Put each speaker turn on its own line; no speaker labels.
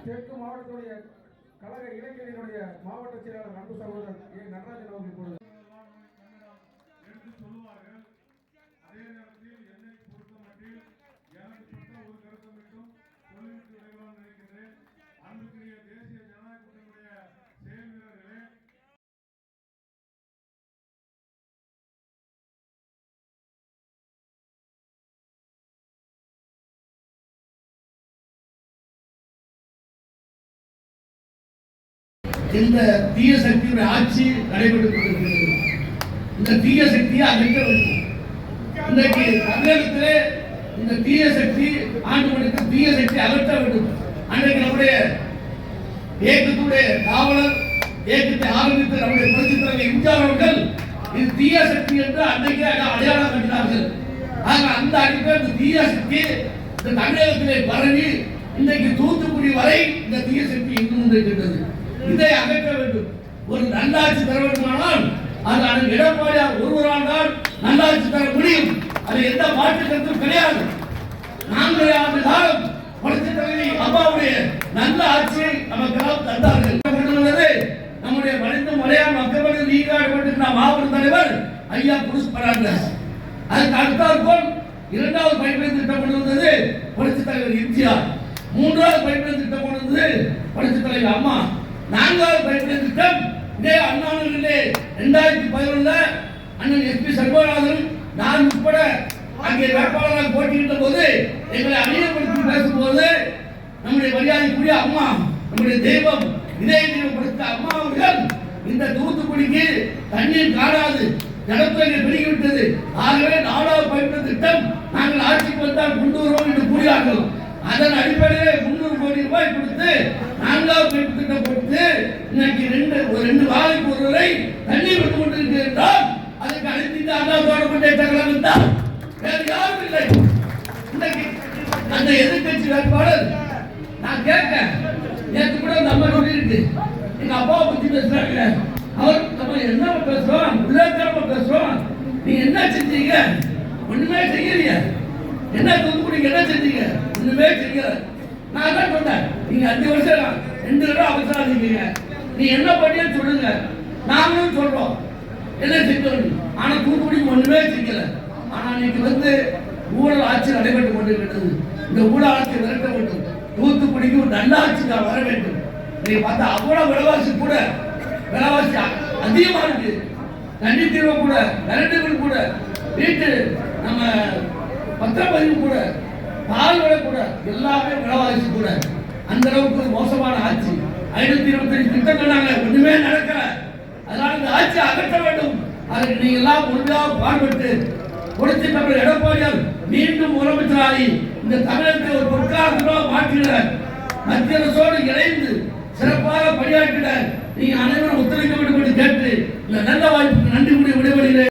தெற்கு மாவட்டத்துடைய கழக இளைஞர்களுடைய மாவட்ட செயலாளர் அன்பு சகோதரர் ஏ நடராஜன் அவர்கள் கூட
எடுத்து சொல்லுவார்கள். அதே நேரத்தில் என்னை பொறுத்தமட்டில் எனக்கு பட்ட ஒரு கருத்தை மட்டும் சொல்லிவிட்டு விடைபெறும் நினைக்கின்றேன். அன்புக்குரிய தேசிய ஜனநாயக கூட்டணியுடைய செயல் வீரர்களே,
இந்த தீய சக்தியுடைய ஆட்சி நடைபெற்றுக் கொண்டிருக்கிறது. இந்த தீய சக்தியை அகற்ற வேண்டும். இன்றைக்கு தமிழகத்திலே இந்த தீய சக்தி ஆண்டு கொண்டிருக்க தீய சக்தி அகற்ற வேண்டும். அன்றைக்கு நம்முடைய இயக்கத்துடைய காவலர் இயக்கத்தை ஆரம்பித்து நம்முடைய புரட்சித் தலைவர் எம்ஜிஆர் அவர்கள் இது தீய சக்தி என்று அன்றைக்கு அடையாளம் கட்டினார்கள். ஆக அந்த அடிப்படையில் இந்த தீய சக்தி இந்த தமிழகத்திலே பரவி இன்றைக்கு தூத்துக்குடி வரை இந்த தீய சக்தி இன்னும் இருக்கின்றது. இதை அகற்ற வேண்டும். ஒரு நல்லாட்சி தர வேண்டுமானால் அது எடப்பாடியார் ஒருவரால் தான் நல்லாட்சி தர முடியும். அது எந்த மாற்று கருத்தும் கிடையாது. 4 ஆண்டு காலம் புரட்சித் தலைவி அம்மாவுடைய நல்ல ஆட்சியை நமக்கெல்லாம் தந்தார்கள். நம்முடைய மலையாள மக்கள் நீங்காடு மாவட்ட தலைவர் ஐயா புருஷ் பராண்டஸ். அதுக்கு அடுத்தாற்போல் 2வது பைப்லைன் திட்டம் கொண்டு வந்தது புரட்சித் தலைவர் எம்ஜிஆர். 3வது பைப்லைன் திட்டம் கொண்டு வந்தது புரட்சித் தலைவர் அம்மா. 4வது பைப்லைன் திட்டம் இதே அண்ணாநகரிலே 2011 அண்ணன் எஸ்பி சர்வநாதன் நான் உட்பட அங்கே வேட்பாளராக போட்டியிட்ட போது எங்களை அணியப்படுத்தி பேசும்போது நம்முடைய மரியாதைக்குரிய அம்மா, நம்முடைய தெய்வம், இதயப்படுத்த அம்மா அவர்கள் இந்த தூத்துக்குடிக்கு தண்ணீர் காணாது ஜனத்தொகை பெருகிவிட்டது. ஆகவே 4வது பைப்லைன் திட்டம் நாங்கள் ஆட்சிக்கு வந்தால் கொண்டு வருவோம் என்று கூறினார்கள். அதன் அடிப்படையில் 300 கோடி ரூபாய் கொடுத்து 4வது பைப் திட்டம் கொடுத்து இன்னைக்கு 2 வாரத்துக்கு ஒருவரை தண்ணீர் விட்டு கொண்டிருக்கிறார். அதுக்கு அனைத்து அண்ணா முன்னேற்ற கழகம் தான், வேறு யாரும் இல்லை. இன்னைக்கு அந்த எதிர்கட்சி வேட்பாளர் நான் கேட்க நேற்று கூட நம்ம சொல்லியிருக்கு, எங்க அப்பாவை பத்தி பேசுறாங்க. அவர் நம்ம என்ன பேசுறோம், உள்ளாக்கிரம பேசுறோம். நீ என்ன செஞ்சீங்க? ஒண்ணுமே செய்யலையா? என்ன தூத்துக்குடிக்கு என்ன செஞ்சீங்க? ஒண்ணுமே செய்யல. நான் தான் சொன்னேன், நீங்க 5 வருஷம் 2 தடவை அவசராதீங்க, நீ என்ன பண்ணிய சொல்லுங்க, நாங்களும் சொல்றோம் என்ன செஞ்சோம். ஆனா தூத்துக்குடிக்கு ஒண்ணுமே செய்யல. ஆனா இன்னைக்கு ஊழல் ஆட்சி நடைபெற்றுக் கொண்டிருக்கிறது. இந்த ஊழல் ஆட்சி விரட்ட வேண்டும். தூத்துக்குடிக்கு ஒரு நல்ல ஆட்சி வர வேண்டும். நீங்க பார்த்தா அவ்வளவு விலைவாசி கூட விலைவாசி அதிகமா இருக்கு. தண்ணி தீர்வு கூட, கரண்ட் பில் கூட, வீட்டு நம்ம பத்திரப்பதிவு கூட, பால் விலை கூட, எல்லாமே விலைவாசி கூட. அந்த அளவுக்கு மோசமான ஆட்சி. 525 திட்டம் சொன்னாங்க, ஒண்ணுமே நடக்கல. அதனால இந்த ஆட்சி அகற்ற வேண்டும். அதுக்கு நீங்க எல்லாம் ஒழுங்காக பாடுபட்டு புரட்சி தலைவர் எடப்பாடியார் மீண்டும் முதலமைச்சராகி இந்த தமிழகத்தை ஒரு பொற்காலமாக மாற்றிட மத்திய அரசோடு இணைந்து சிறப்பாக பணியாற்றிட நீங்க அனைவரும் ஒத்துழைக்க வேண்டும் என்று கேட்டு இந்த நல்ல வாய்ப்புக்கு நன்றி கூறி விடைபெறுகிறேன்.